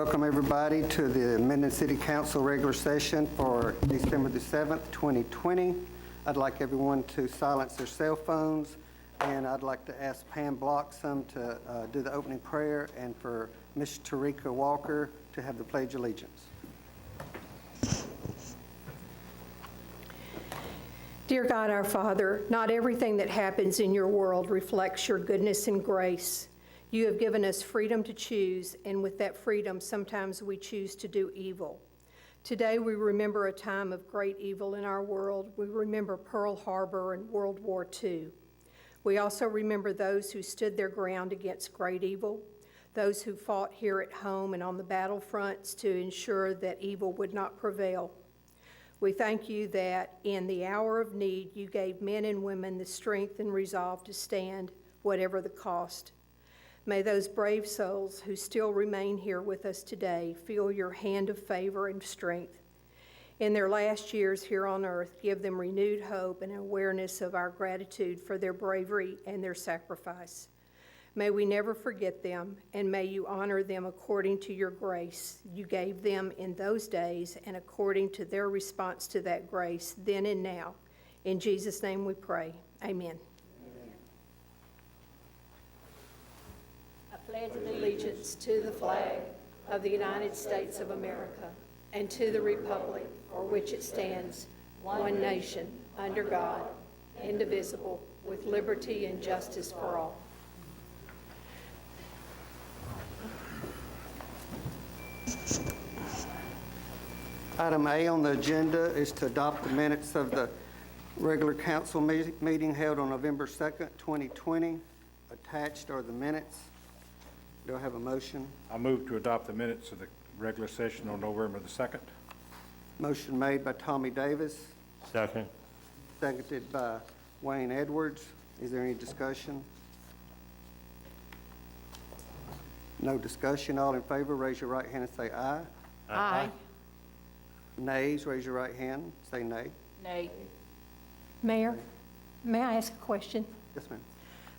Welcome everybody to the Minden City Council regular session for December the 7th, 2020. I'd like everyone to silence their cell phones, and I'd like to ask Pam Bloxham to do the opening prayer and for Ms. Tarika Walker to have the Pledge of Allegiance. Dear God, our Father, not everything that happens in your world reflects your goodness and grace. You have given us freedom to choose, and with that freedom, sometimes we choose to do evil. Today, we remember a time of great evil in our world. We remember Pearl Harbor and World War II. We also remember those who stood their ground against great evil, those who fought here at home and on the battlefronts to ensure that evil would not prevail. We thank you that in the hour of need, you gave men and women the strength and resolve to stand, whatever the cost. May those brave souls who still remain here with us today feel your hand of favor and strength. In their last years here on earth, give them renewed hope and awareness of our gratitude for their bravery and their sacrifice. May we never forget them, and may you honor them according to your grace you gave them in those days and according to their response to that grace then and now. In Jesus' name we pray. Amen. I pledge allegiance to the flag of the United States of America and to the republic for which it stands, one nation, under God, indivisible, with liberty and justice for all. Item A on the agenda is to adopt the minutes of the regular council meeting held on November 2nd, 2020. Attached are the minutes. Do I have a motion? I move to adopt the minutes of the regular session on November the 2nd. Motion made by Tommy Davis, Second. seconded by Wayne Edwards. Is there any discussion? No discussion. All in favor, raise your right hand and say aye. Aye. Nays, raise your right hand, say nay. Nay. Mayor, may I ask a question? Yes, ma'am.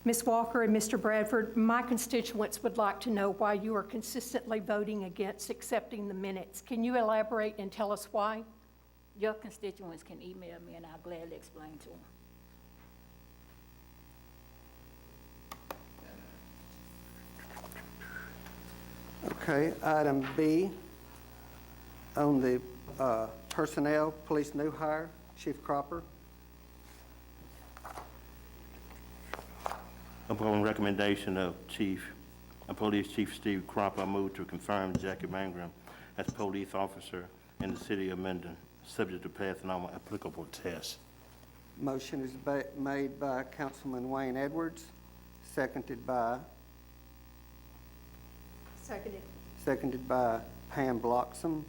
Ms. Walker and Mr. Bradford, my constituents would like to know why you are consistently voting against accepting the minutes. Can you elaborate and tell us why? Your constituents can email me and I'll gladly explain to them. Okay, item B on the personnel, police new hire, Chief Cropper. Upon recommendation of Police Chief Steve Cropper, I move to confirm Jackie Mangrum as police officer in the city of Minden, subject to passing all applicable tests. Motion is made by Councilman Wayne Edwards, seconded by Pam Bloxham.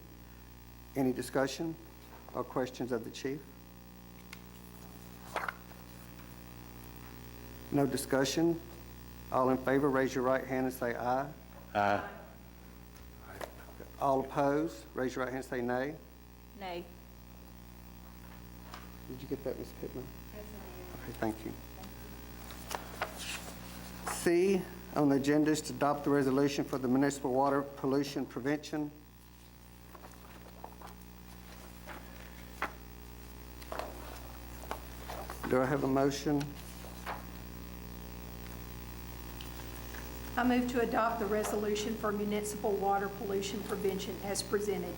Any discussion or questions of the chief? No discussion. All in favor, raise your right hand and say aye. Aye. All opposed, raise your right hand and say nay. Nay. Did you get that, Ms. Pittman? Yes, ma'am. Okay, thank you. C on the agenda is to adopt the resolution for the municipal water pollution prevention. Do I have a motion? I move to adopt the resolution for municipal water pollution prevention as presented.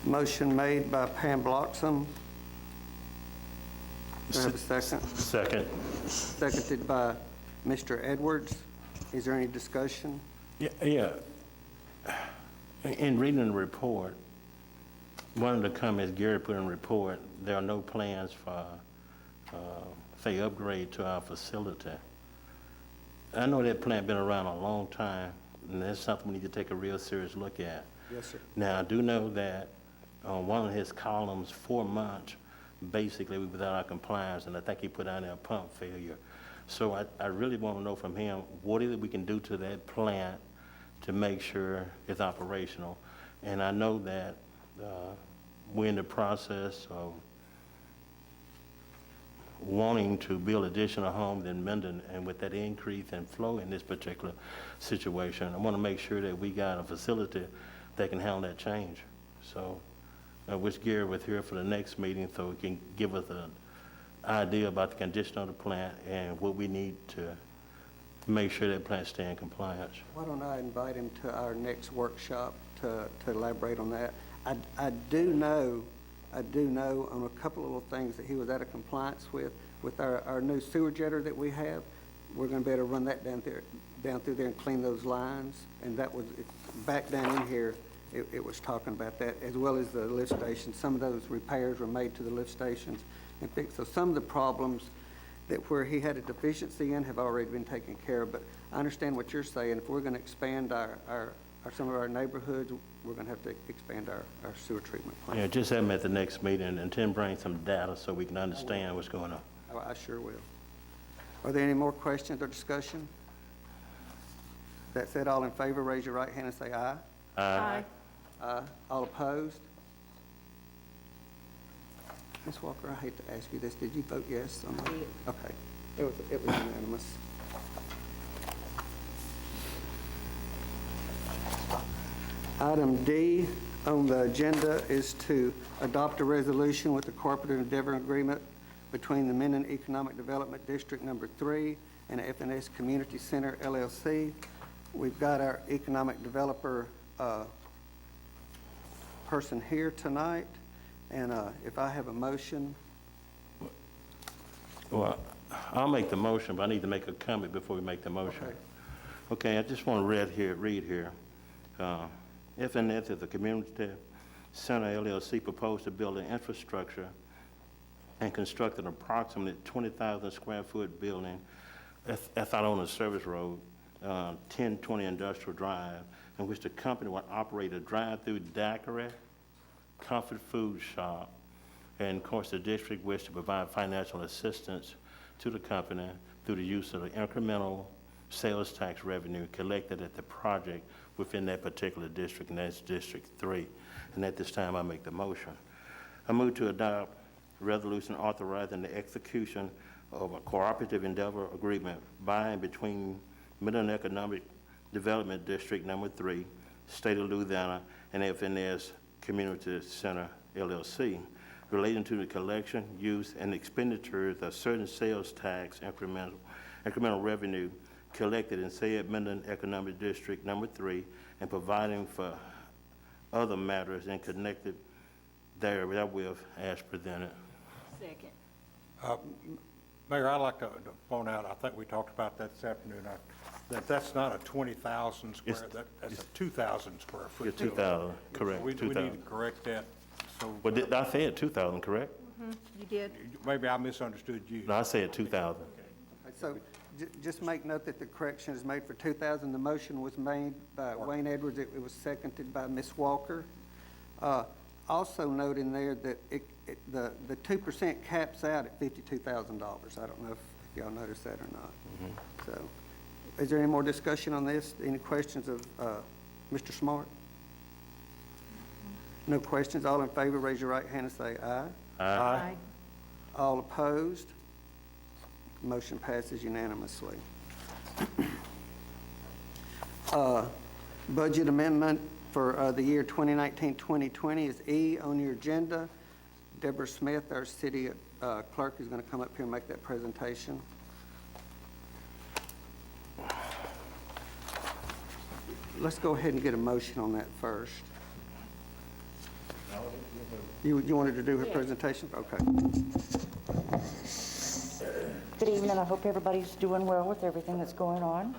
Motion made by Pam Bloxham. Do I have a second? Second. Seconded by Mr. Edwards. Is there any discussion? Yeah. In reading the report, one of the comments Gary put in the report, there are no plans for, say, upgrade to our facility. I know that plant been around a long time, and that's something we need to take a real serious look at. Yes, sir. Now, I do know that on one of his columns, 4 months, basically without our compliance, and I think he put down there a pump failure. So I really want to know from him, what is it we can do to that plant to make sure it's operational? And I know that we're in the process of wanting to build additional homes in Minden, and with that increase in flow in this particular situation, I want to make sure that we got a facility that can handle that change. So I wish Gary was here for the next meeting so he can give us an idea about the condition of the plant and what we need to make sure that plant stay in compliance. Why don't I invite him to our next workshop to elaborate on that? I do know on a couple of little things that he was out of compliance with our new sewer jetter that we have. We're gonna be able to run that down through there and clean those lines. And that was, back down in here, it was talking about that, as well as the lift stations. Some of those repairs were made to the lift stations and fixed. So some of the problems that where he had a deficiency in have already been taken care of. But I understand what you're saying. If we're gonna expand some of our neighborhoods, we're gonna have to expand our sewer treatment plant. Yeah, just have him at the next meeting and then bring some data so we can understand what's going on. I sure will. Are there any more questions or discussion? That said, all in favor, raise your right hand and say aye. Aye. Aye. All opposed? Ms. Walker, I hate to ask you this. Did you vote yes on that? Did. Okay. It was unanimous. Item D on the agenda is to adopt a resolution with the cooperative endeavor agreement between the Minden Economic Development District Number 3 and FNS Community Center LLC. We've got our economic developer person here tonight, and if I have a motion. Well, I'll make the motion, but I need to make a comment before we make the motion. Okay. Okay, I just want to read here. FNS is a community center LLC proposed to build an infrastructure and construct an approximately 20,000 square foot building that's out on a service road, 1020 Industrial Drive, in which the company will operate a drive-through daiquiri, comfort food shop, and of course the district wishes to provide financial assistance to the company through the use of the incremental sales tax revenue collected at the project within that particular district, and that's District 3. And at this time, I make the motion. I move to adopt a resolution authorizing the execution of a cooperative endeavor agreement by and between Minden Economic Development District Number 3, State of Louisiana, and FNS Community Center LLC, relating to the collection, use, and expenditures of certain sales tax incremental revenue collected in said Minden Economic District Number 3, and providing for other matters and connected therewith as presented. Second. Mayor, I'd like to point out, I think we talked about that this afternoon, that's not a 20,000 square, that's a 2,000 square foot. Yeah, 2,000, correct, We need 2,000. to correct that, so Well, I said 2,000, correct? You did? maybe I misunderstood you. No, I said 2,000. So just make note that the correction is made for 2,000. The motion was made by Wayne Edwards. It was seconded by Ms. Walker. Also note in there that the 2% caps out at $52,000. I don't know if y'all noticed that or not. So is there any more discussion on this? Any questions of Mr. Smart? No questions. All in favor, raise your right hand and say aye. Aye. All opposed? Motion passes unanimously. Budget amendment for the year 2019-2020 is E on your agenda. Deborah Smith, our city clerk, is going to come up here and make that presentation. Let's go ahead and get a motion on that first. You wanted to do her presentation? Okay. Good evening. I hope everybody's doing well with everything that's going on.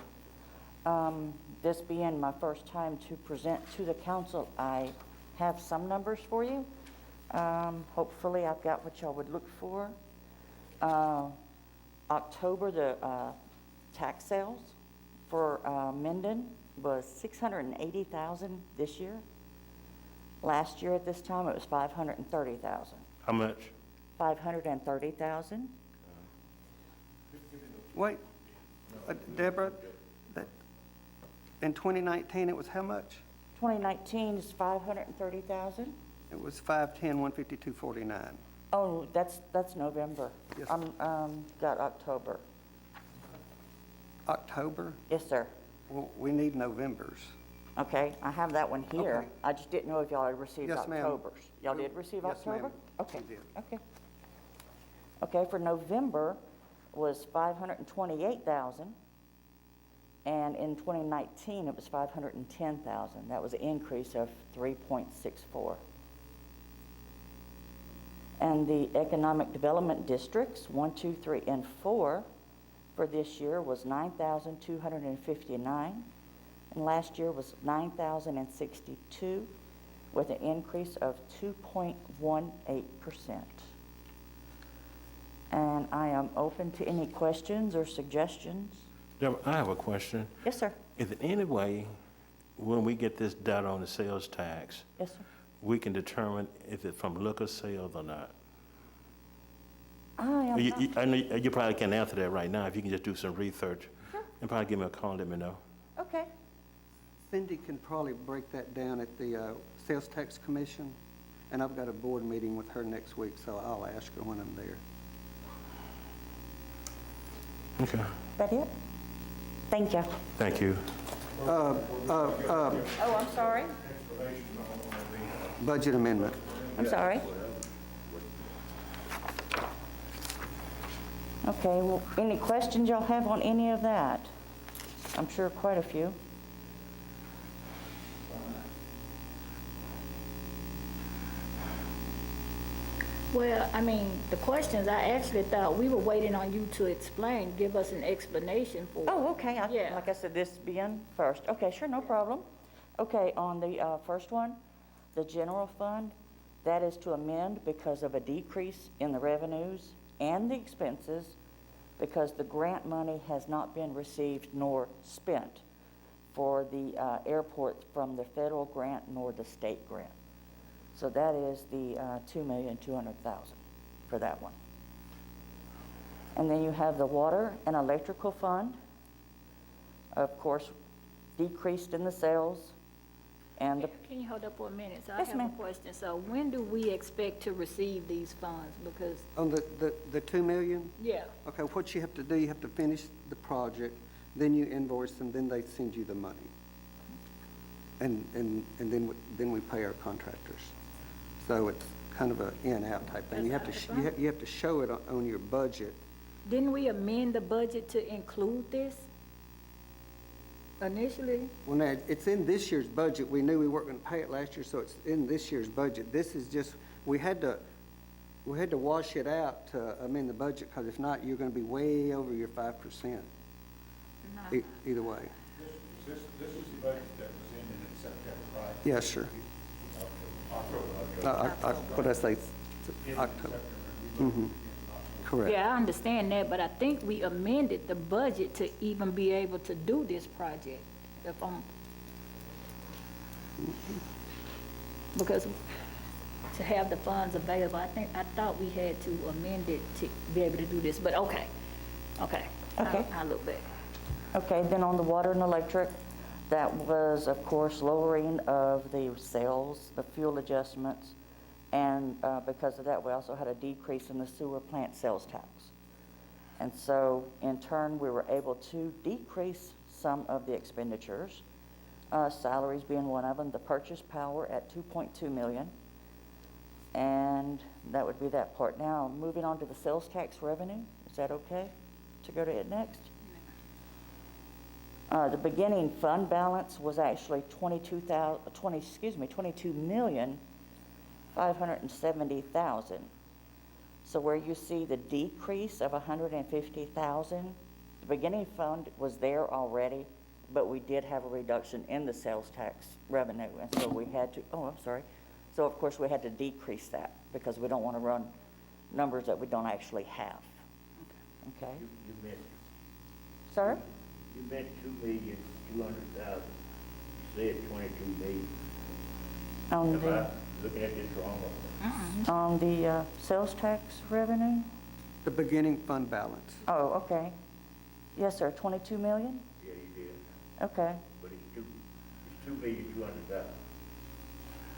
This being my first time to present to the council, I have some numbers for you. Hopefully I've got what y'all would look for. October, the tax sales for Minden was $680,000 this year. Last year at this time, it was $530,000. How much? $530,000. Wait, Deborah, in 2019, it was how much? 2019 is $530,000. It was 510-152.49. Oh, that's November. Yes. Got October. October? Yes, sir. Well, we need November's. Okay, I have that one here. Okay. I just didn't know if y'all had received Yes, ma'am. October's. Y'all did receive Yes, ma'am. October? Okay, We did. okay. Okay, for November was 528,000, and in 2019, it was 510,000. That was an increase of 3.64. And the economic development districts, 1, 2, 3, and 4, for this year was 9,259, and last year was 9,062, with an increase of 2.18%. And I am open to any questions or suggestions. Deborah, I have a question. Yes, sir. Is there any way, when we get this data on the sales tax, Yes, sir. we can determine if it's from liquor sales or not? I am not, I know you probably can't answer that right now. If you can just do some research and probably give me a call and let me know. okay. Cindy can probably break that down at the Sales Tax Commission, and I've got a board meeting with her next week, so I'll ask her when I'm there. Okay. That it? Thank you. Thank you. Oh, I'm sorry. Budget amendment. I'm sorry. Okay, well, any questions y'all have on any of that? I'm sure quite a few. Well, I mean, the questions, I actually thought we were waiting on you to explain, give us an explanation for. Oh, okay, Yeah. like I said, this being first. Okay, sure, no problem. Okay, on the first one, the general fund, that is to amend because of a decrease in the revenues and the expenses because the grant money has not been received nor spent for the airport from the federal grant nor the state grant. So that is the $2,200,000 for that one. And then you have the water and electrical fund, of course, decreased in the sales and the, Can you hold up for a minute? So I Yes, have a ma'am. question. So when do we expect to receive these funds? Because, On the 2 million? yeah, Okay, what you have to do, you have to finish the project, then you invoice them, then they send you the money. And then we pay our contractors. So it's kind of a in-out type thing. You have to, you have to show it on your budget. didn't we amend the budget to include this initially? Well, now, it's in this year's budget. We knew we weren't going to pay it last year, so it's in this year's budget. This is just, we had to wash it out to amend the budget, because if not, you're going to be way over your 5%. Either way. This is the budget that was in September, right? Yes, sir. What did I say? October. Correct. Yeah, I understand that, but I think we amended the budget to even be able to do this project, if I'm, because to have the funds available, I thought we had to amend it to be able to do this, but okay. Okay. I'll look back. okay, then on the water and electric, that was, of course, lowering of the sales, the fuel adjustments, and because of that, we also had a decrease in the sewer plant sales tax. And so, in turn, we were able to decrease some of the expenditures, salaries being one of them, the purchase power at $2.2 million, and that would be that part. Now, moving on to the sales tax revenue, is that okay to go to it next? The beginning fund balance was actually $22,570,000. So where you see the decrease of $150,000, the beginning fund was there already, but we did have a reduction in the sales tax revenue, and so we had to, so of course we had to decrease that because we don't want to run numbers that we don't actually have. Okay? You meant, Sir? you meant 2,200,000. You said 22 million. On Am the, I looking at this wrong? on the sales tax revenue? The beginning fund balance. Oh, okay. Yes, sir, 22 million? Yeah, you did. Okay. But it's 2,200,000.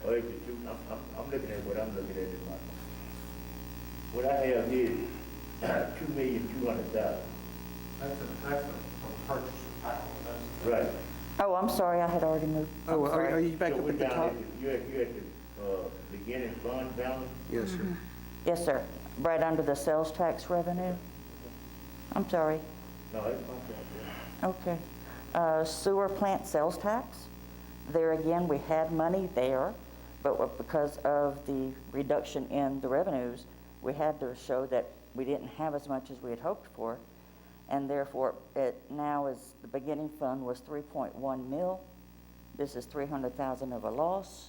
Or is it two, I'm looking at what I'm looking at in my, what I have here is 2,200,000. That's a purchase of power. Right. Oh, I'm sorry, I had already moved. I'm Oh, sorry. are you back So up we at the down top? You at the, beginning fund balance? Yes, sir. Yes, sir. Right under the sales tax revenue. I'm sorry. No, it's not that. Okay. Sewer plant sales tax. There again, we had money there, but because of the reduction in the revenues, we had to show that we didn't have as much as we had hoped for. And therefore, it now is, the beginning fund was 3.1 mil. This is 300,000 of a loss,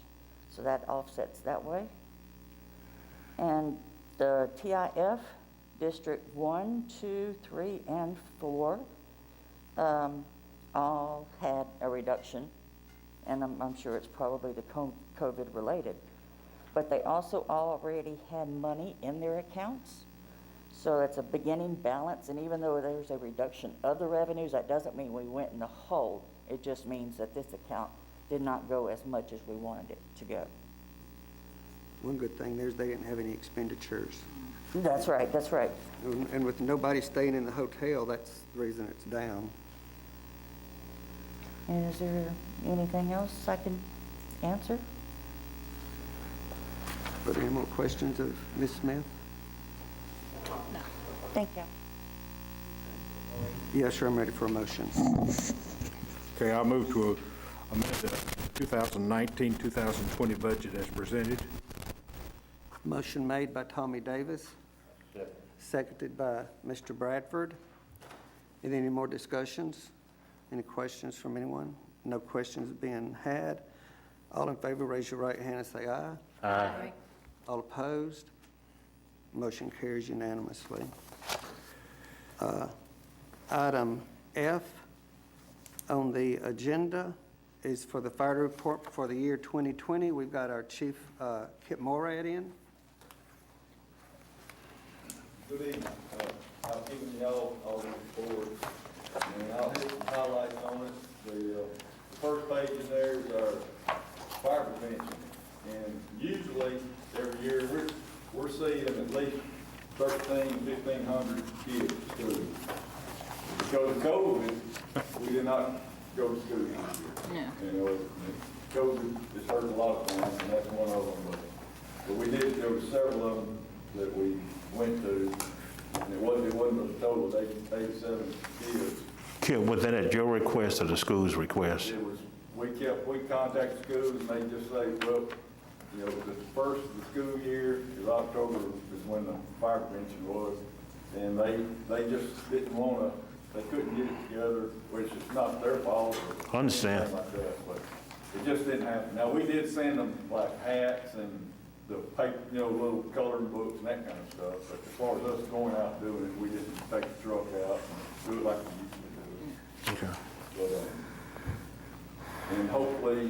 so that offsets that way. And the TIF, District 1, 2, 3, and 4, all had a reduction, and I'm sure it's probably the COVID related. But they also already had money in their accounts. So it's a beginning balance, and even though there's a reduction of the revenues, that doesn't mean we went in the hole. It just means that this account did not go as much as we wanted it to go. One good thing there is they didn't have any expenditures. That's right, that's right. And with nobody staying in the hotel, that's the reason it's down. And is there anything else I can answer? Are there any more questions of Ms. Smith? Thank you. Yes, sir, I'm ready for a motion. Okay, I'll move to amend the 2019-2020 budget as presented. Motion made by Tommy Davis, seconded by Mr. Bradford. Any more discussions? Any questions from anyone? No questions being had. All in favor, raise your right hand and say aye. Aye. All opposed? Motion carries unanimously. Item F on the agenda is for the fire report for the year 2020. We've got our Chief Kip Morad in. Good evening. I've given y'all all the reports, and I'll hit some highlights on it. The first page in there is our fire prevention, and usually every year we're seeing at least 1,500 kids to school. Because of COVID, we did not go to school this year. Yeah. You know, COVID has hurt a lot of things, and that's one of them. But we did. There were several of them that we went to, and it wasn't a total of 87 kids. Kip, was that at your request or the school's request? It was, we contacted schools, and they just say, well, you know, the first of the school year is October is when the fire prevention was, and they just didn't want to, they couldn't get it together, which is not their fault. Or Understand. anything like that, but it just didn't happen. Now, we did send them like hats and the paper, you know, little coloring books and that kind of stuff, but as far as us going out and doing it, we didn't take the truck out and do it like we usually do. Okay. But, and hopefully,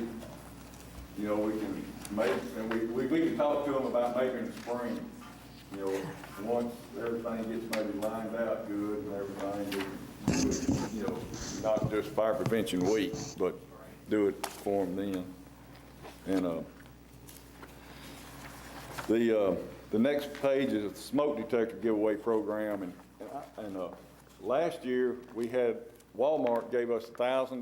you know, we can make, and we can talk to them about maybe in the spring, you know, once everything gets maybe lined out good and everything, we can do it, you know, not just fire prevention week, but do it for them then. And the next page is the smoke detector giveaway program, and last year we had Walmart gave us $1,000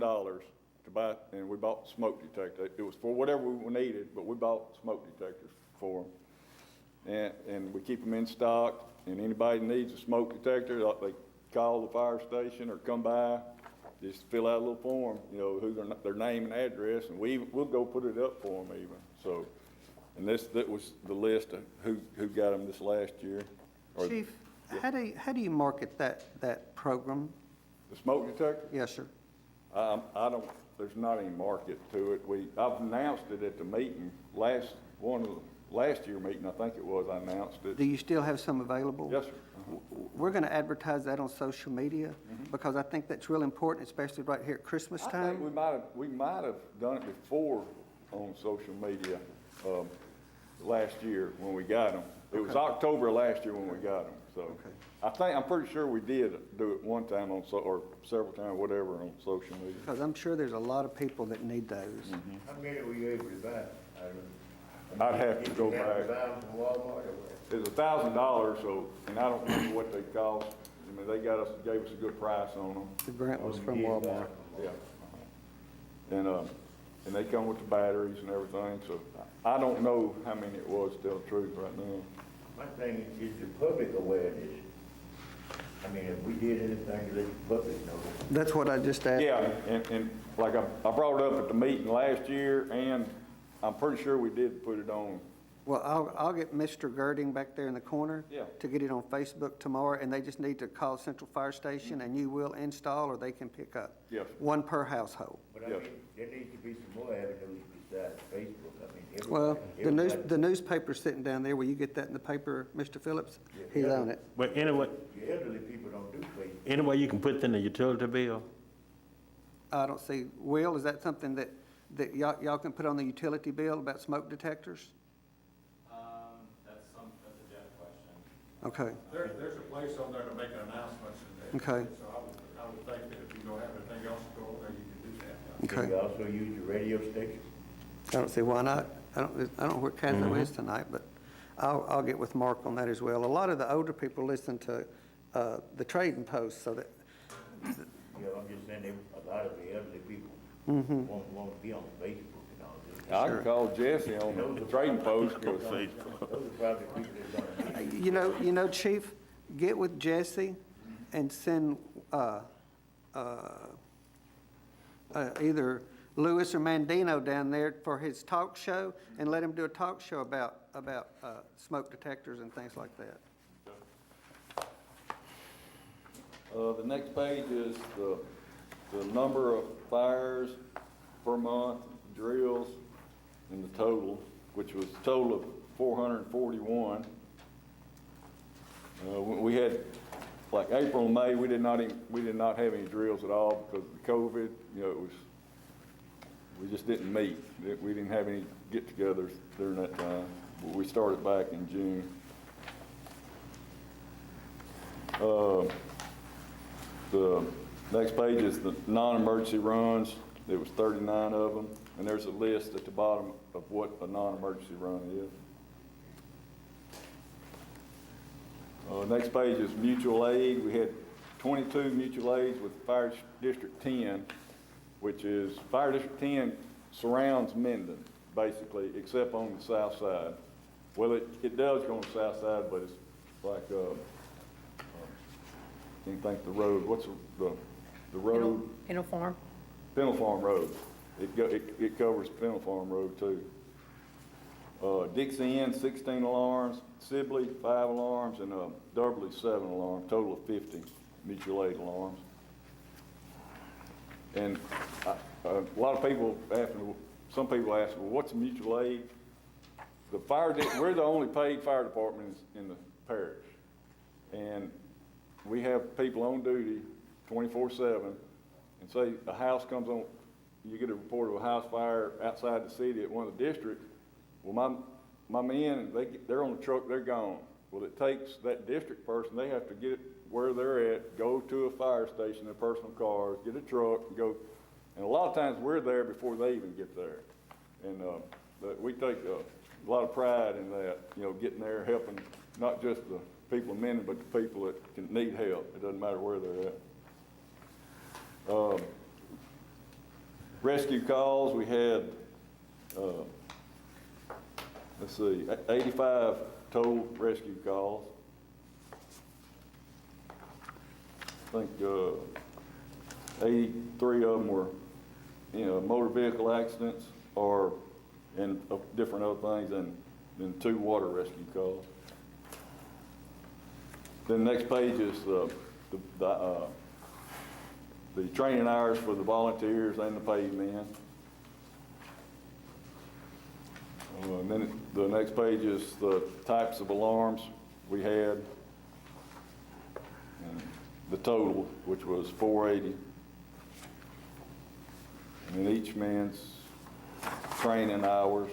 to buy, and we bought the smoke detector. It was for whatever we needed, but we bought smoke detectors for them, and we keep them in stock. And anybody needs a smoke detector, they call the fire station or come by, just fill out a little form, you know, who their name and address, and we'll go put it up for them even. So. And that was the list of who got them this last year. Chief, how do you market that program? The smoke detector? Yes, sir. I don't, there's not any market to it. I've announced it at the meeting, last year meeting, I think it was, I announced it. Do you still have some available? Yes, sir. We're going to advertise that on social media because I think that's real important, especially right here at Christmas I time. think we might have done it before on social media, last year when we got them. It was October last year when we got them, so. I'm pretty sure we did do it one time or several times, whatever, on social media. Because I'm sure there's a lot of people that need those. How many were you able to buy? I'd have to go Did you have to back. buy them from Walmart or what? It was $1,000, so, and I don't remember what they cost. I mean, they gave us a good price on them. The grant was Oh, from you did buy Walmart. them from Yeah. And they come with the batteries and everything, so I don't know how many it was, to tell the truth right now. My thing is the public awareness. I mean, if we did anything to let the public know. That's what I just asked. Yeah, and like I brought it up at the meeting last year, and I'm pretty sure we did put it on. Well, I'll get Mr. Girding back there in the corner. Yeah. To get it on Facebook tomorrow, and they just need to call Central Fire Station, and you will install, or they can pick up. Yes. One per household. But I Yes. mean, there needs to be some more avenues besides Facebook. I mean, Well, everybody- the newspaper's sitting down there. Will you get that in the paper, Mr. Phillips? He's on it. But anyway, The elderly people don't do Facebook. anyway, you can put it in the utility bill? I don't see, Will, is that something that y'all can put on the utility bill about smoke detectors? That's a Jeff question. Okay, There's a place on there to make announcements and that. Okay. So I would think that if you don't have anything else to go on there, you can do that. Can okay. you also use your radio station? I don't see why not. I don't know where Catherine is tonight, but I'll get with Mark on that as well. A lot of the older people listen to the trading post, so that, You know, I'm just saying, a lot of the elderly people won't be on Facebook and all this. I can call Jesse on the trading post, 'cause Those are probably people that don't. you know, Chief, get with Jesse and send either Lewis or Mandino down there for his talk show, and let him do a talk show about smoke detectors and things like that. The next page is the number of fires per month, drills, and the total, which was a total of 441. We had, like April and May, we did not have any drills at all because of the COVID. You know, we just didn't meet. We didn't have any get-togethers during that time. But we started back in June. The next page is the non-emergency runs. There was 39 of them, and there's a list at the bottom of what a non-emergency run is. Next page is mutual aid. We had 22 mutual aids with Fire District 10, which is, Fire District 10 surrounds Minden, basically, except on the south side. Well, it does go on the south side, but it's like, can't think the road, what's the road? Penal Farm. Pennell Farm Road. It covers Pennell Farm Road too. Dixie Inn, 16 alarms, Sibley, 5 alarms, and Doubly, 7 alarms, total of 50 mutual aid alarms. And a lot of people ask me, some people ask, well, what's a mutual aid? We're the only paid fire department in the parish. And we have people on duty 24/7, and say a house comes on, you get a report of a house fire outside the city at one of the districts. Well, my men, they're on the truck, they're gone. Well, it takes that district person, they have to get where they're at, go to a fire station, their personal cars, get a truck, and go. And a lot of times we're there before they even get there. And but we take a lot of pride in that, you know, getting there, helping not just the people in Minden, but the people that can need help. It doesn't matter where they're at. Rescue calls, we had, let's see, 85 total rescue calls. I think 83 of them were, motor vehicle accidents and different other things, and 2 water rescue calls. Then the next page is the training hours for the volunteers and the paid men. And then the next page is the types of alarms we had, and the total, which was 480. And then each man's training hours.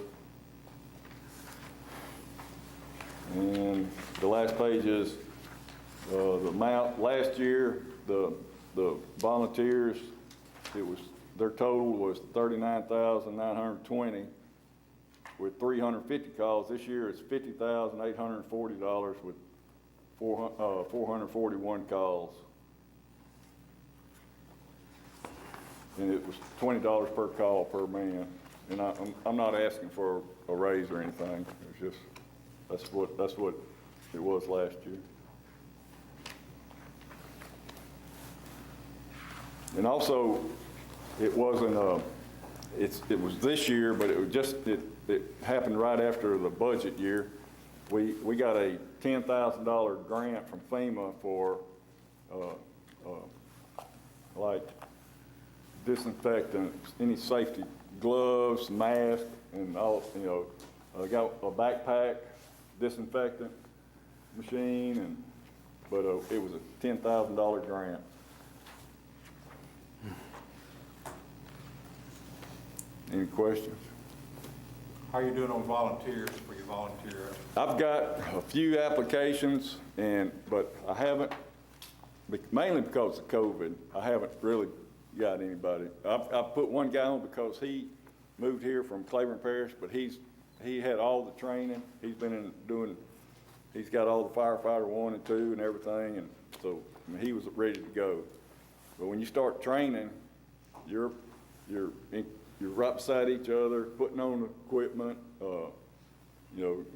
And the last page is the amount. Last year, the volunteers, their total was 39,920 with 350 calls. This year it's $50,840 with 441 calls. and it was $20 per call per man. And I'm not asking for a raise or anything. It's just, that's what it was last year. And also, it wasn't, it was this year, but it was just, it happened right after the budget year. We got a $10,000 grant from FEMA for, like disinfectants, any safety gloves, masks, and all, I got a backpack, disinfectant machine, but it was a $10,000 grant. Any questions? How are you doing on volunteers for your volunteer? I've got a few applications, but I haven't, mainly because of COVID, I haven't really got anybody. I put one guy on because he moved here from Claiborne Parish, but he had all the training. He's been he's got all the firefighter 1 and 2 and everything, and so he was ready to go. But when you start training, you're right beside each other, putting on equipment.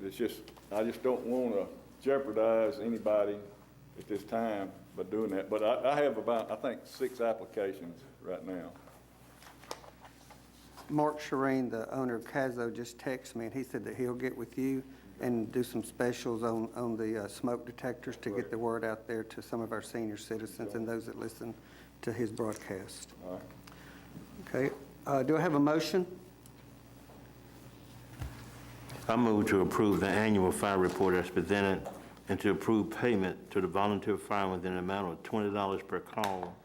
It's just, I just don't want to jeopardize anybody at this time by doing that. But I have about, I think, 6 applications right now. Mark Shireen, the owner of Cazo, just texted me, and he said that he'll get with you and do some specials on the smoke detectors to get the word out there to some of our senior citizens and those that listen to his broadcast. All right. Okay. Do I have a motion? I move to approve the annual fire report as presented and to approve payment to the volunteer firemen within an amount of $20 per call,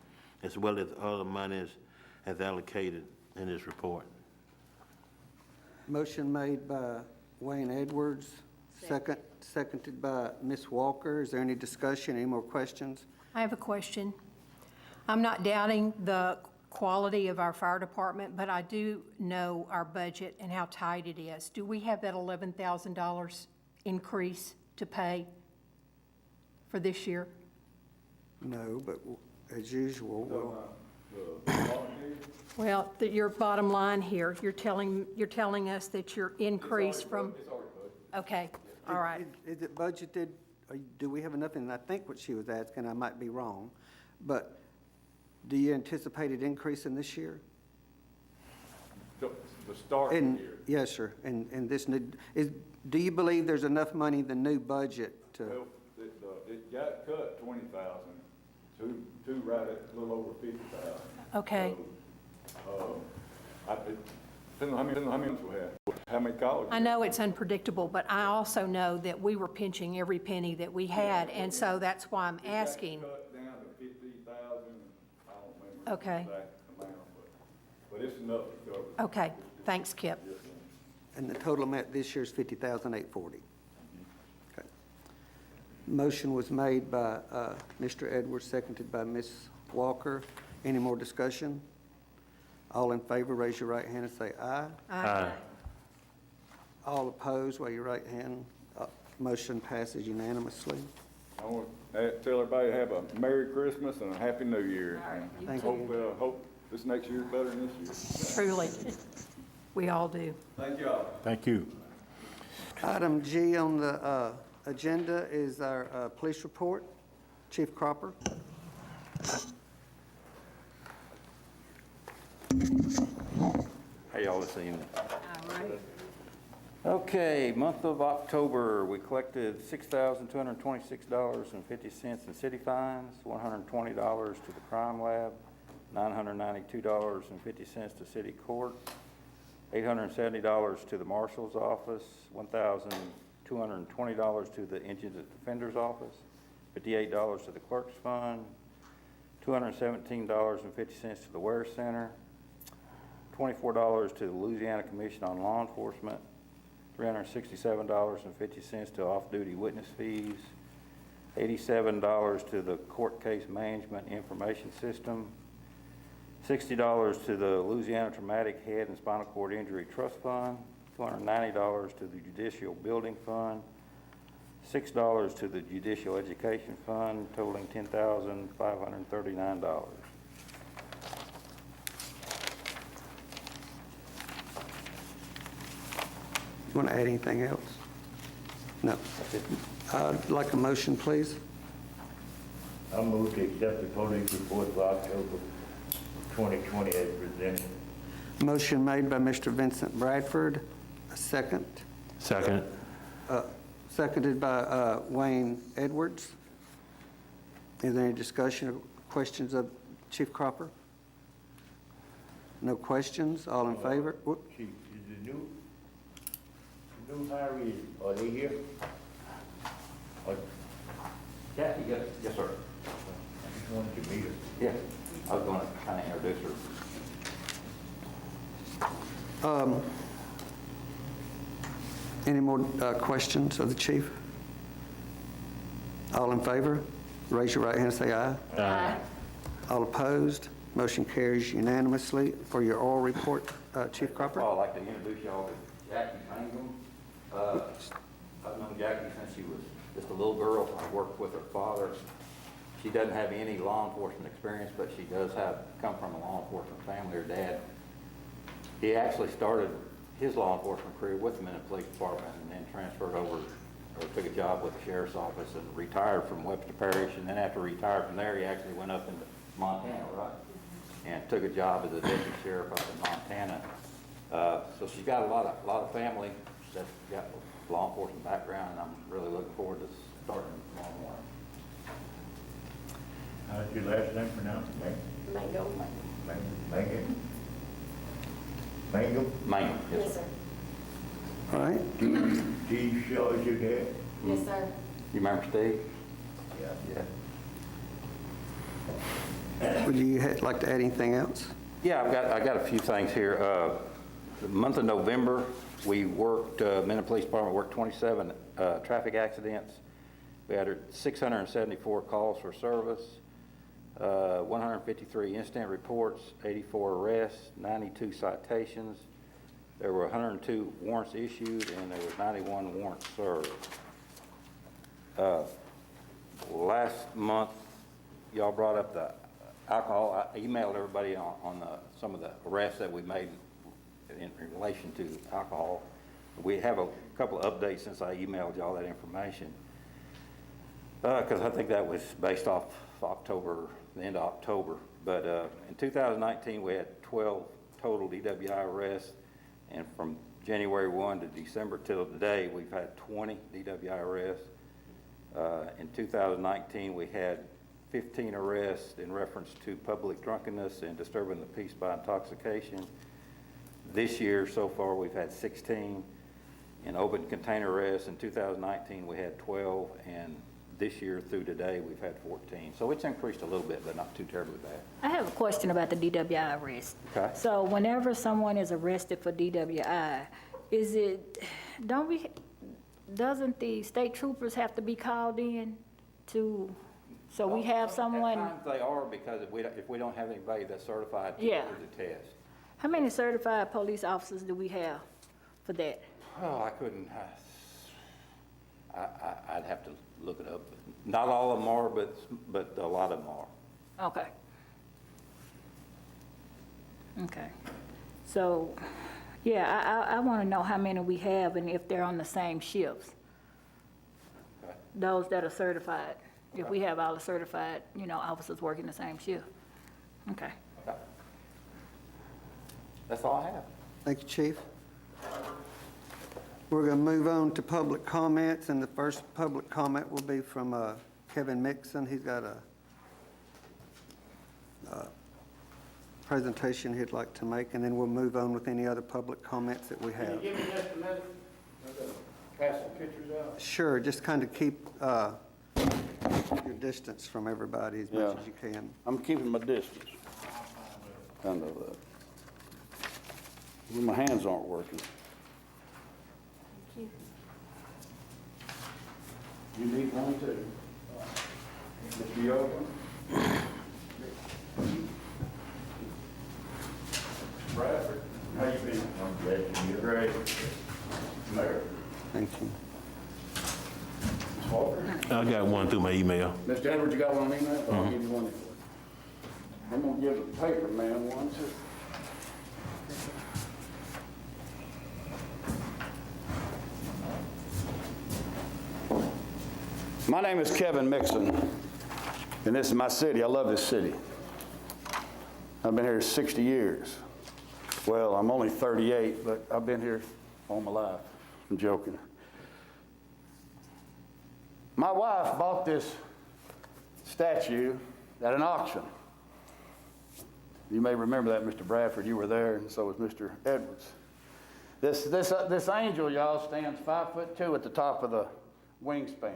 as well as other monies as allocated in this report. Motion made by Wayne Edwards, seconded by Ms. Walker. Is there any discussion, any more questions? I have a question. I'm not doubting the quality of our fire department, but I do know our budget and how tight it is. Do we have that $11,000 increase to pay for this year? No, but as usual, Well, your bottom line here, you're telling us that your increase from... It's already budgeted. Okay, all right. Is it budgeted, or do we have enough? And I think what she was asking, I might be wrong, but do you anticipate an increase in this year? The start of the year. Yes, sir. And this new, do you believe there's enough money in the new budget to? Well, it got cut 20,000 to right at a little over 50,000. Okay. Depending on how many we have, how many colleges. I know it's unpredictable, but I also know that we were pinching every penny that we had, and so that's why I'm asking. It got cut down to 50,000. I don't remember Okay. the exact amount, but it's enough to cover. Okay, thanks, Kip. Yes, ma'am. And the total amount this year is $50,840. Okay. Motion was made by Mr. Edwards, seconded by Ms. Walker. Any more discussion? All in favor, raise your right hand and say aye. Aye. All opposed, raise your right hand. Motion passes unanimously. I want to tell everybody to have a Merry Christmas and a Happy New Year. And Thank hope this next year is better than this year. Truly, we all do. Thank you all. Thank you. Item G on the agenda is our police report. Chief Cropper. How y'all this evening? Okay, month of October, we collected $6,226.50 in city fines, $120 to the crime lab, $992.50 to city court, $870 to the marshal's office, $1,220 to the indigent defender's office, $58 to the clerk's fund, $217.50 to the Ware Center, $24 to the Louisiana Commission on Law Enforcement, $367.50 to off-duty witness fees, $87 to the Court Case Management Information System, $60 to the Louisiana Traumatic Head and Spinal Cord Injury Trust Fund, $290 to the Judicial Building Fund, $6 to the Judicial Education Fund, totaling $10,539. Want to add anything else? No. I'd like a motion, please. I move to accept the police report for October 2020 as presented. Motion made by Mr. Vincent Bradford, a second. Second. Seconded by Wayne Edwards. Is there any discussion or questions of Chief Cropper? No questions? All in favor? Whoop. Chief, is the new hirees, are they here? Jackie, yes, sir. I just wanted to meet her. Yeah, I was going to kind of introduce her. Any more questions of the chief? All in favor? Raise your right hand and say aye. Aye. All opposed? Motion carries unanimously. For your oral report, Chief Cropper. I'd like to introduce y'all to Jackie Mangum. I've known Jackie since she was just a little girl. I worked with her father. She doesn't have any law enforcement experience, but she does come from a law enforcement family. Her dad, he actually started his law enforcement career with the Municipal Police Department and then transferred over, or took a job with the Sheriff's Office and retired from Webster Parish. And then after retired from there, he actually went up into Montana, right? And took a job as a deputy sheriff up in Montana. So she's got a lot of family that's got law enforcement background, and I'm really looking forward to starting tomorrow morning. How's your last name pronounced? Mango. Mangum? Mangum? Mangum, yes, sir. All right. Steve Shaw is your dad? Yes, sir. You remember Steve? Yeah. Yeah. Would you like to add anything else? Yeah, I got a few things here. The month of November, we worked, Minnesota Police Department worked 27 traffic accidents. We had 674 calls for service, 153 incident reports, 84 arrests, 92 citations. There were 102 warrants issued, and there were 91 warrants served. Last month, y'all brought up the alcohol. I emailed everybody on some of the arrests that we made in relation to alcohol. We have a couple of updates since I emailed y'all that information. Because I think that was based off October, the end of October. But in 2019, we had 12 total DWI arrests. And from January 1 to December till today, we've had 20 DWI arrests. In 2019, we had 15 arrests in reference to public drunkenness and disturbing the peace by intoxication. This year, so far, we've had 16. In open container arrests in 2019, we had 12, and this year through today, we've had 14. So it's increased a little bit, but not too terribly bad. I have a question about the DWI arrest. Okay. So whenever someone is arrested for DWI, doesn't the state troopers have to be called in to, so we have someone? At times they are, because if we don't have anybody that's certified to do Yeah. the test. How many certified police officers do we have for that? Oh, I couldn't, I'd have to look it up. Not all of them are, but a lot of them are. Okay. Okay. So, yeah, I want to know how many we have and if they're on the same shifts, Okay. those that are certified. If we have all the certified, officers working the same shift. Okay. Okay. That's all I have. Thank you, Chief. We're going to move on to public comments, and the first public comment will be from Kevin Mixon. He's got a presentation he'd like to make, and then we'll move on with any other public comments that we have. Can you give me just a minute? I'm gonna pass some pictures out. Sure, just kind of keep your distance from everybody as much as you can. I'm keeping my distance. Kind of, my hands aren't working. Thank You need one too. Mr. Yoder? Bradford, how you been? I'm glad to hear. Great. Mayor? Thank you. Ms. Walker? I got one through my email. Mr. Edwards, you got one on email? I'll give you one. I'm gonna give the paper man one too. My name is Kevin Mixon, and this is my city. I love this city. I've been here 60 years. Well, I'm only 38, but I've been here all my life. I'm joking. My wife bought this statue at an auction. You may remember that, Mr. Bradford. You were there, and so was Mr. Edwards. This angel, y'all, stands 5'2" at the top of the wingspan.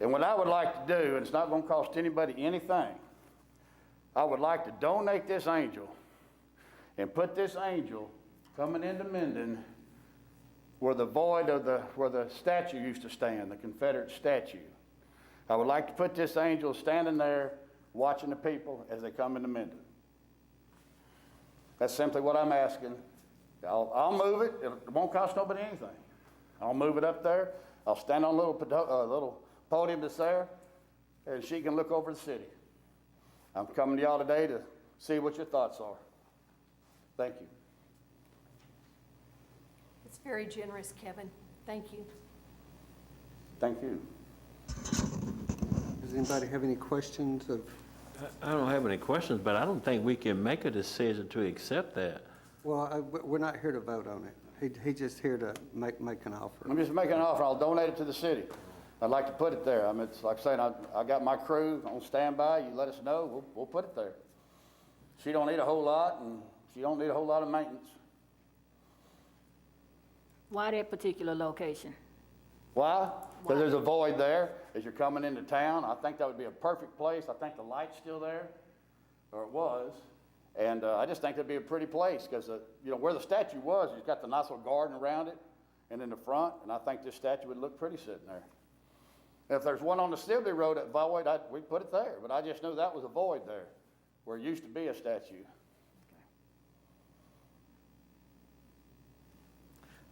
And what I would like to do, and it's not going to cost anybody anything, I would like to donate this angel and put this angel coming into Minden where the void of where the statue used to stand, the Confederate statue. I would like to put this angel standing there watching the people as they come into Minden. That's simply what I'm asking. I'll move it. It won't cost nobody anything. I'll move it up there. I'll stand on a little podium that's there, and she can look over the city. I'm coming to y'all today to see what your thoughts are. Thank you. It's very generous, Kevin. Thank you. Thank you. Does anybody have any questions of, I don't have any questions, but I don't think we can make a decision to accept that. well, we're not here to vote on it. He's just here to make an offer. I'm just making an offer. I'll donate it to the city. I'd like to put it there. I mean, it's like saying, I got my crew on standby. You let us know, we'll put it there. She don't need a whole lot, and she don't need a whole lot of maintenance. Why that particular location? Why? Because there's a void there as you're coming into town. I think that would be a perfect place. I think the light's still there, or it was. And I just think that'd be a pretty place because, you know, where the statue was, you've got the nice little garden around it and in the front, and I think this statue would look pretty sitting there. If there's one on the Sibley Road at void, we'd put it there, but I just knew that was a void there where it used to be a statue.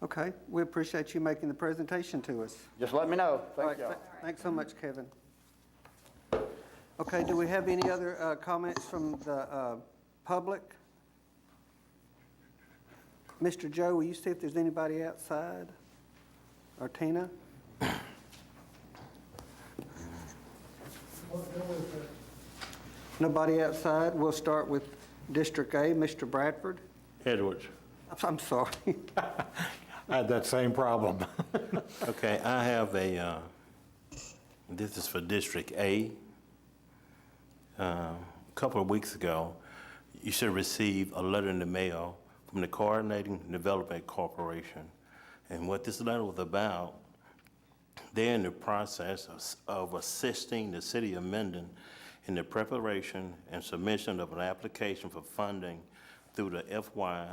Okay, we appreciate you making the presentation to us. Just let me know. All Thank right, y'all. thanks so much, Kevin. Okay, do we have any other comments from the public? Mr. Joe, will you see if there's anybody outside? Or Tina? Nobody outside? We'll start with District A, Mr. Bradford. Edwards. I'm sorry. I had that same problem. Okay, I have this is for District A. A couple of weeks ago, you should have received a letter in the mail from the Coordinating Development Corporation. And what this letter was about, they're in the process of assisting the city of Minden in the preparation and submission of an application for funding through the FY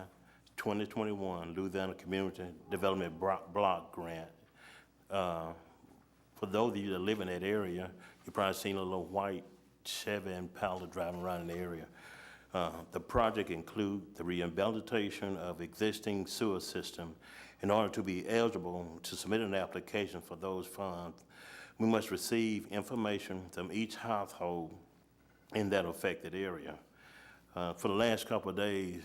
2021 Louisiana Community Development Block Grant. For those of you that live in that area, you've probably seen a little white Chevy Impala driving around in the area. The project includes the rehabilitation of existing sewer system. In order to be eligible to submit an application for those funds, we must receive information from each household in that affected area. For the last couple of days,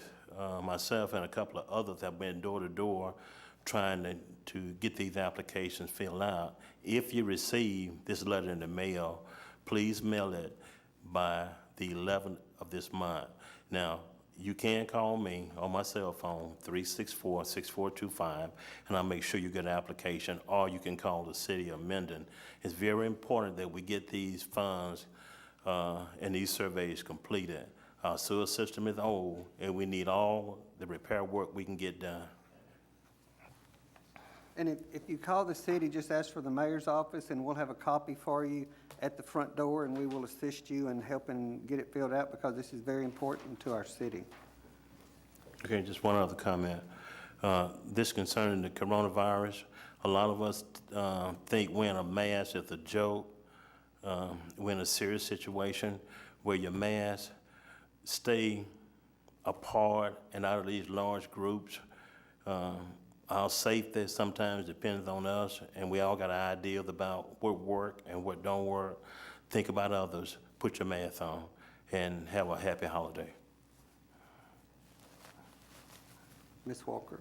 myself and a couple of others have been door to door trying to get these applications filled out. If you receive this letter in the mail, please mail it by the 11th of this month. Now, you can call me on my cell phone, 364-6425, and I'll make sure you get an application, or you can call the city of Minden. It's very important that we get these funds and these surveys completed. Our sewer system is old, and we need all the repair work we can get done. And if you call the city, just ask for the mayor's office, and we'll have a copy for you at the front door, and we will assist you in helping get it filled out because this is very important to our city. Okay, just one other comment. This concerning the coronavirus, a lot of us think wearing a mask is a joke. We're in a serious situation where your mask stay apart and out of these large groups. Our safety sometimes depends on us, and we all got ideas about what work and what don't work. Think about others, put your mask on, and have a happy holiday. Ms. Walker?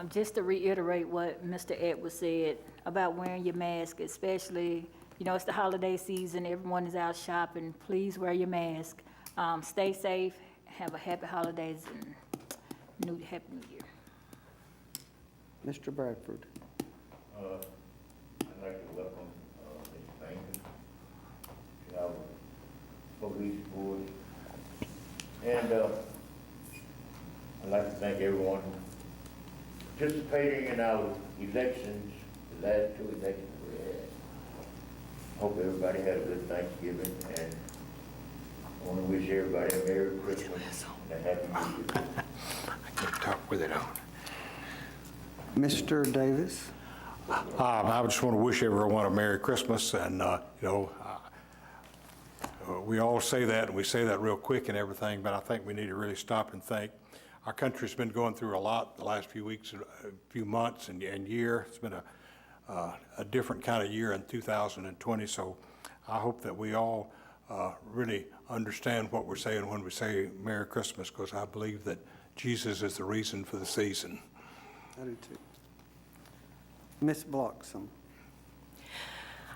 Just to reiterate what Mr. Edwards said about wearing your mask, especially, you know, it's the holiday season, everyone is out shopping, please wear your mask. Stay safe, have a happy holidays, and happy New Year. Mr. Bradford. I'd like to welcome Mr. Bankman to our police board. And I'd like to thank everyone participating in our elections, the last 2 elections we had. Hope everybody had a good Thanksgiving, and I want to wish everybody a Merry Christmas and a Happy New Year. I can't talk with it on. Mr. Davis. I just want to wish everyone a Merry Christmas, and, we all say that, and we say that real quick and everything, but I think we need to really stop and think. Our country's been going through a lot the last few weeks, few months and year. It's been a different kind of year in 2020, so I hope that we all really understand what we're saying when we say Merry Christmas, because I believe that Jesus is the reason for the season. I do too. Ms. Bloxham.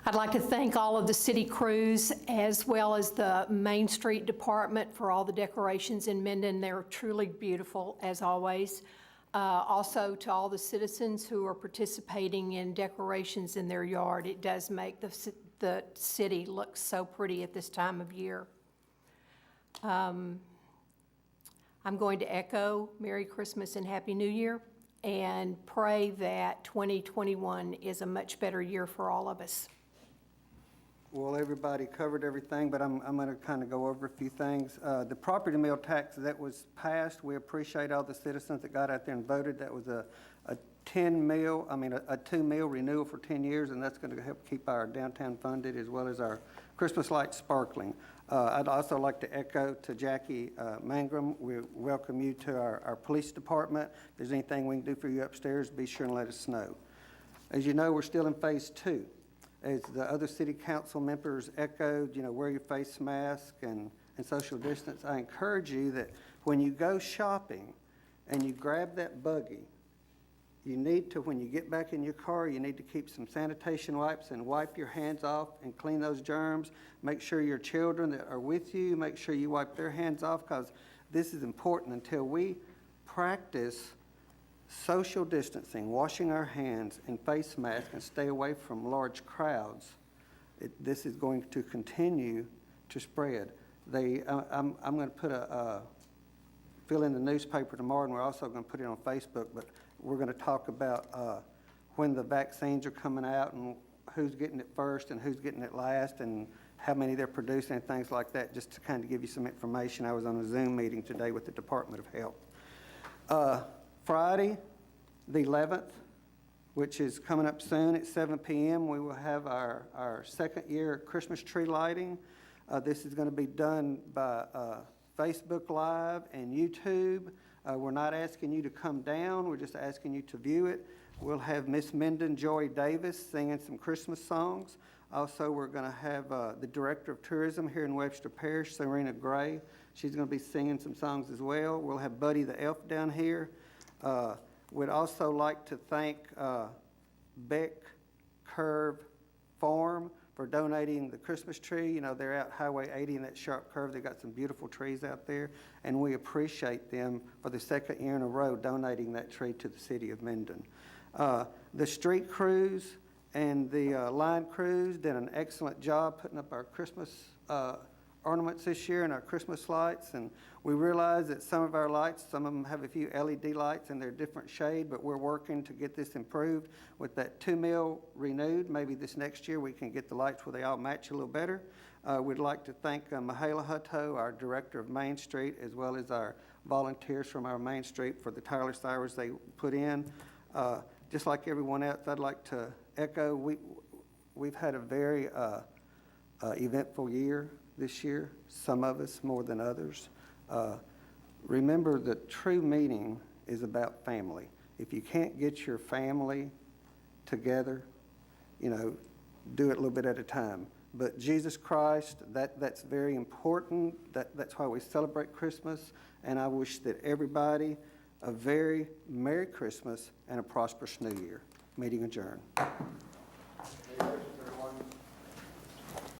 I'd like to thank all of the city crews as well as the Main Street Department for all the decorations in Minden. They're truly beautiful, as always. Also to all the citizens who are participating in decorations in their yard. It does make the city look so pretty at this time of year. I'm going to echo Merry Christmas and Happy New Year and pray that 2021 is a much better year for all of us. Well, everybody covered everything, but I'm going to kind of go over a few things. The property mill tax that was passed, we appreciate all the citizens that got out there and voted. That was a 2 mil renewal for 10 years, and that's going to help keep our downtown funded as well as our Christmas lights sparkling. I'd also like to echo to Jackie Mangrum. We welcome you to our police department. If there's anything we can do for you upstairs, be sure and let us know. As you know, we're still in phase 2. As the other city council members echoed, wear your face mask and social distance. I encourage you that when you go shopping and you grab that buggy, you need to, when you get back in your car, you need to keep some sanitation wipes and wipe your hands off and clean those germs. Make sure your children that are with you, make sure you wipe their hands off, because this is important. Until we practice social distancing, washing our hands, and face masks, and stay away from large crowds, this is going to continue to spread. I'm going to put fill in the newspaper tomorrow, and we're also going to put it on Facebook, but we're going to talk about when the vaccines are coming out and who's getting it first and who's getting it last and how many they're producing and things like that, just to kind of give you some information. I was on a Zoom meeting today with the Department of Health. Friday, the 11th, which is coming up soon at 7 p.m., we will have our second year Christmas tree lighting. This is going to be done by Facebook Live and YouTube. We're not asking you to come down. We're just asking you to view it. We'll have Miss Minden Joy Davis singing some Christmas songs. Also, we're going to have the Director of Tourism here in Webster Parish, Serena Gray. She's going to be singing some songs as well. We'll have Buddy the Elf down here. We'd also like to thank Beck Curve Farm for donating the Christmas tree. They're out Highway 80 in that sharp curve. They've got some beautiful trees out there, and we appreciate them for the second year in a row donating that tree to the city of Minden. The street crews and the line crews did an excellent job putting up our Christmas ornaments this year and our Christmas lights, and we realize that some of our lights, some of them have a few LED lights and they're different shade, but we're working to get this improved with that 2 mil renewed. Maybe this next year we can get the lights where they all match a little better. We'd like to thank Mihaela Hutto, our Director of Main Street, as well as our volunteers from our Main Street for the tireless hours they put in. Just like everyone else, I'd like to echo, we've had a very eventful year this year, some of us more than others. Remember, the true meaning is about family. If you can't get your family together, do it a little bit at a time. But Jesus Christ, that's very important. That's why we celebrate Christmas. And I wish that everybody a very Merry Christmas and a prosperous New Year. Meeting adjourned.